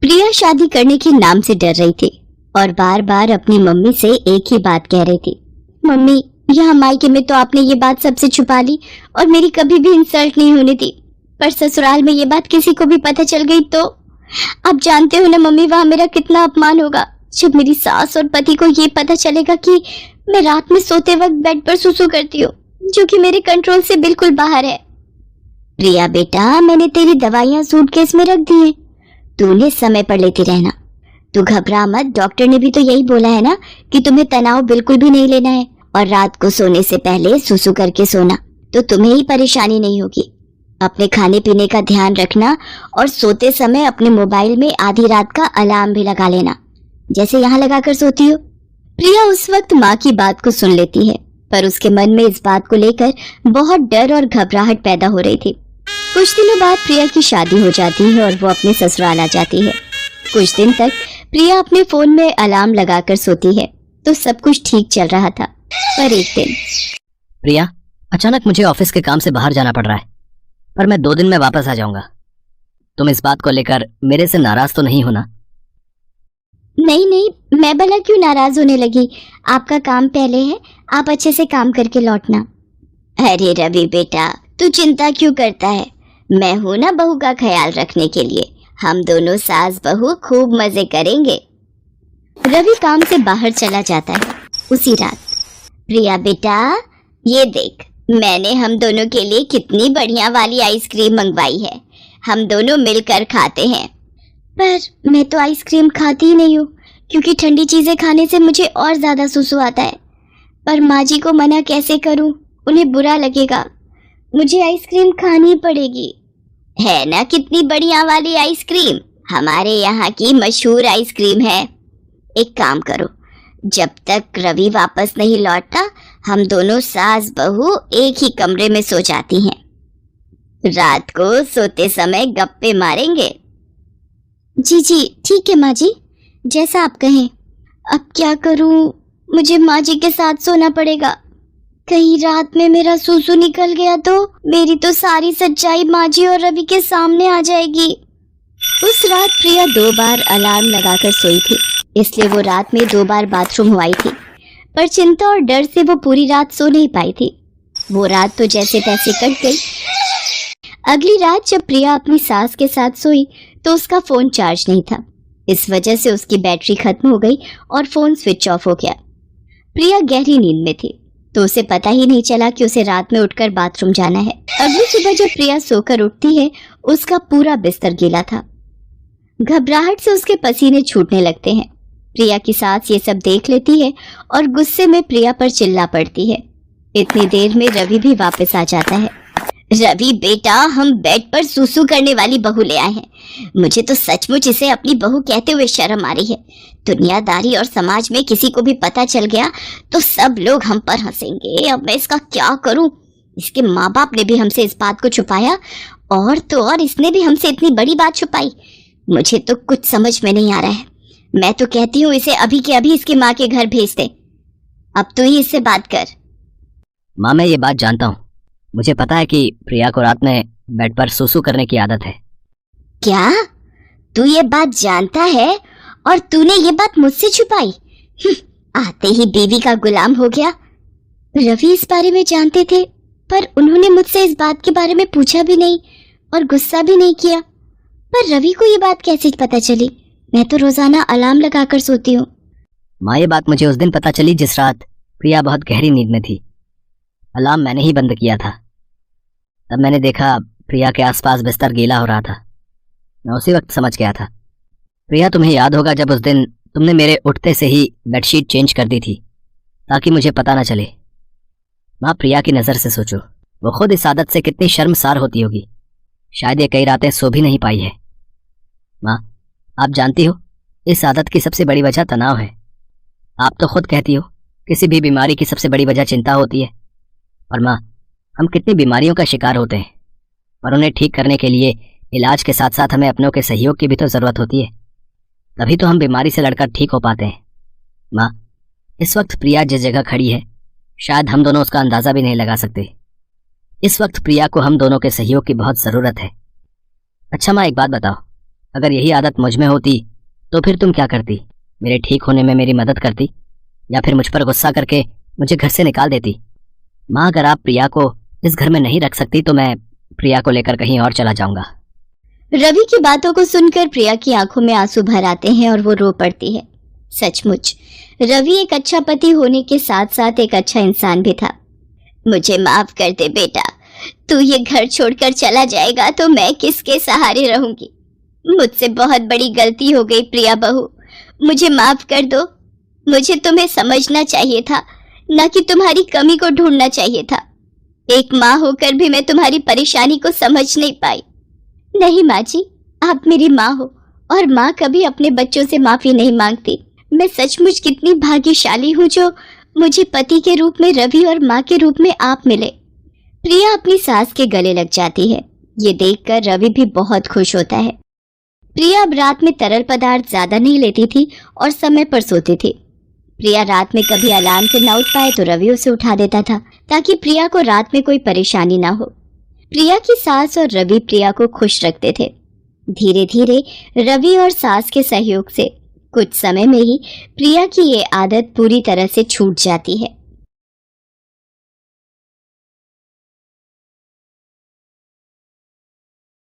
प्रिया शादी करने के नाम से डर रही थी और बार बार अपनी मम्मी से एक ही बात कह रही थी, मम्मी यहाँ मायके में तो आपने ये बात सबसे छुपा ली और मेरी कभी भी इंसल्ट नहीं होनी थी, पर ससुराल में ये बात किसी को भी पता चल गई तो आप जानते हो ना मम्मी, वहाँ मेरा कितना अपमान होगा जब मेरी सास और पति को ये पता चलेगा कि मैं रात में सोते वक्त बेड पर सुसु करती हूँ, जो कि मेरे कंट्रोल से बिल्कुल बाहर है। प्रिया बेटा, मैंने तेरी दवाइयाँ सूटकेस में रख दी हैं, तूने समय पर लेती रहना। तू घबरा मत, डॉक्टर ने भी तो यही बोला है ना कि तुम्हें तनाव बिल्कुल भी नहीं लेना है और रात को सोने से पहले सुसु करके सोना, तो तुम्हें ही परेशानी नहीं होगी। अपने खाने पीने का ध्यान रखना और सोते समय अपने मोबाइल में आधी रात का अलार्म भी लगा लेना, जैसे यहाँ लगाकर सोती हो। प्रिया उस वक्त माँ की बात को सुन लेती है, पर उसके मन में इस बात को लेकर बहुत डर और घबराहट पैदा हो रही थी। कुछ दिनों बाद प्रिया की शादी हो जाती है और वो अपने ससुराल आ जाती है। कुछ दिन तक प्रिया अपने फोन में अलार्म लगाकर सोती है तो सब कुछ ठीक चल रहा था, पर एक दिन प्रिया, अचानक मुझे ऑफिस के काम से बाहर जाना पड़ रहा है, पर मैं 2 दिन में वापस आ जाऊंगा। तुम इस बात को लेकर मेरे से नाराज तो नहीं होना? नहीं नहीं, मैं भला क्यों नाराज होने लगी, आपका काम पहले है, आप अच्छे से काम करके लौटना। अरे रवि बेटा, तू चिंता क्यों करता है, मैं हूं ना बहू का ख्याल रखने के लिए, हम दोनों सास बहू खूब मजे करेंगे। रवि काम से बाहर चला जाता है। उसी रात, प्रिया बेटा ये देख, मैंने हम दोनों के लिए कितनी बढ़िया वाली आइसक्रीम मंगवाई है, हम दोनों मिलकर खाते हैं। पर मैं तो आइसक्रीम खाती ही नहीं हूँ, क्योंकि ठंडी चीजें खाने से मुझे और ज्यादा सुसु आता है। पर माँ जी को मना कैसे करूँ, उन्हें बुरा लगेगा, मुझे आइसक्रीम खानी पड़ेगी। है ना कितनी बढ़िया वाली आइसक्रीम, हमारे यहाँ की मशहूर आइसक्रीम है। एक काम करो, जब तक रवि वापस नहीं लौटता हम दोनों सास बहू एक ही कमरे में सो जाती हैं। रात को सोते समय गप्पे मारेंगे। जी जी ठीक है माँ जी, जैसा आप कहें। अब क्या करूं, मुझे माँ जी के साथ सोना पड़ेगा, कहीं रात में मेरा सूसू निकल गया तो मेरी तो सारी सच्चाई माँ जी और रवि के सामने आ जाएगी। उस रात प्रिया 2 बार अलार्म लगाकर सोई थी, इसलिए वो रात में 2 बार बाथरूम हुई थी, पर चिंता और डर से वो पूरी रात सो नहीं पाई थी। वो रात तो जैसे तैसे कट गई। अगली रात जब प्रिया अपनी सास के साथ सोई तो उसका फोन चार्ज नहीं था, इस वजह से उसकी बैटरी खत्म हो गई और फोन स्विच ऑफ हो गया। प्रिया गहरी नींद में थी तो उसे पता ही नहीं चला कि उसे रात में उठकर बाथरूम जाना है। अगली सुबह जब प्रिया सोकर उठती है उसका पूरा बिस्तर गीला था। घबराहट से उसके पसीने छूटने लगते हैं। प्रिया की सास ये सब देख लेती है और गुस्से में प्रिया पर चिल्ला पड़ती है। इतनी देर में रवि भी वापस आ जाता है। रवि बेटा, हम बेड पर सुसु करने वाली बहू ले आए हैं, मुझे तो सचमुच इसे अपनी बहू कहते हुए शर्म आ रही है। दुनियादारी और समाज में किसी को भी पता चल गया तो सब लोग हम पर हंसेंगे। अब मैं इसका क्या करूं, इसके माँ बाप ने भी हमसे इस बात को छुपाया और तो और इसने भी हमसे इतनी बड़ी बात छुपाई, मुझे तो कुछ समझ में नहीं आ रहा है। मैं तो कहती हूँ इसे अभी के अभी इसकी माँ के घर भेज दे। अब तू ही इससे बात कर। माँ, मैं ये बात जानता हूँ, मुझे पता है कि प्रिया को रात में बेड पर सुसु करने की आदत है। क्या तू ये बात जानता है और तूने ये बात मुझसे छुपाई? आते ही बीवी का गुलाम हो गया। रवि इस बारे में जानते थे पर उन्होंने मुझसे इस बात के बारे में पूछा भी नहीं और गुस्सा भी नहीं किया। पर रवि को ये बात कैसे पता चली? मैं तो रोजाना अलार्म लगाकर सोती हूँ। माँ, ये बात मुझे उस दिन पता चली जिस रात प्रिया बहुत गहरी नींद में थी। अलार्म मैंने ही बंद किया था। तब मैंने देखा प्रिया के आसपास बिस्तर गीला हो रहा था। मैं उसी वक्त समझ गया था। प्रिया, तुम्हें याद होगा जब उस दिन तुमने मेरे उठते से ही बेडशीट चेंज कर दी थी ताकि मुझे पता न चले। माँ, प्रिया की नज़र से सोचो, वो खुद इस आदत से कितनी शर्मसार होती होगी। शायद ये कई रातें सो भी नहीं पाई है। माँ, आप जानती हो इस आदत की सबसे बड़ी वजह तनाव है। आप तो खुद कहती हो किसी भी बीमारी की सबसे बड़ी वजह चिंता होती है। और माँ, हम कितनी बीमारियों का शिकार होते हैं और उन्हें ठीक करने के लिए इलाज के साथ साथ हमें अपनों के सहयोग की भी तो ज़रूरत होती है, तभी तो हम बीमारी से लड़कर ठीक हो पाते हैं। माँ, इस वक्त प्रिया जिस जगह खड़ी है शायद हम दोनों उसका अंदाज़ा भी नहीं लगा सकते। इस वक्त प्रिया को हम दोनों के सहयोग की बहुत ज़रूरत है। अच्छा माँ, एक बात बताओ, अगर यही आदत मुझ में होती तो फिर तुम क्या करती? मेरे ठीक होने में मेरी मदद करती या फिर मुझ पर गुस्सा करके मुझे घर से निकाल देती? माँ, अगर आप प्रिया को इस घर में नहीं रख सकती तो मैं प्रिया को लेकर कहीं और चला जाऊंगा। रवि की बातों को सुनकर प्रिया की आंखों में आंसू भर आते हैं और वो रो पड़ती है। सचमुच रवि एक अच्छा पति होने के साथ साथ एक अच्छा इंसान भी था। मुझे माफ कर दे बेटा, तू ये घर छोड़कर चला जाएगा तो मैं किसके सहारे रहूंगी? मुझसे बहुत बड़ी गलती हो गई प्रिया बहू, मुझे माफ कर दो। मुझे तुम्हें समझना चाहिए था, न कि तुम्हारी कमी को ढूंढना चाहिए था। एक माँ होकर भी मैं तुम्हारी परेशानी को समझ नहीं पाई। नहीं माँ जी, आप मेरी माँ हो और माँ कभी अपने बच्चों से माफी नहीं मांगती। मैं सचमुच कितनी भाग्यशाली हूँ जो मुझे पति के रूप में रवि और माँ के रूप में आप मिले। प्रिया अपनी सास के गले लग जाती है। ये देखकर रवि भी बहुत खुश होता है। प्रिया अब रात में तरल पदार्थ ज्यादा नहीं लेती थी और समय पर सोती थी। प्रिया रात में कभी अलार्म से न उठ पाए तो रवि उसे उठा देता था ताकि प्रिया को रात में कोई परेशानी ना हो। प्रिया की सास और रवि प्रिया को खुश रखते थे। धीरे धीरे रवि और सास के सहयोग से कुछ समय में ही प्रिया की ये आदत पूरी तरह से छूट जाती है।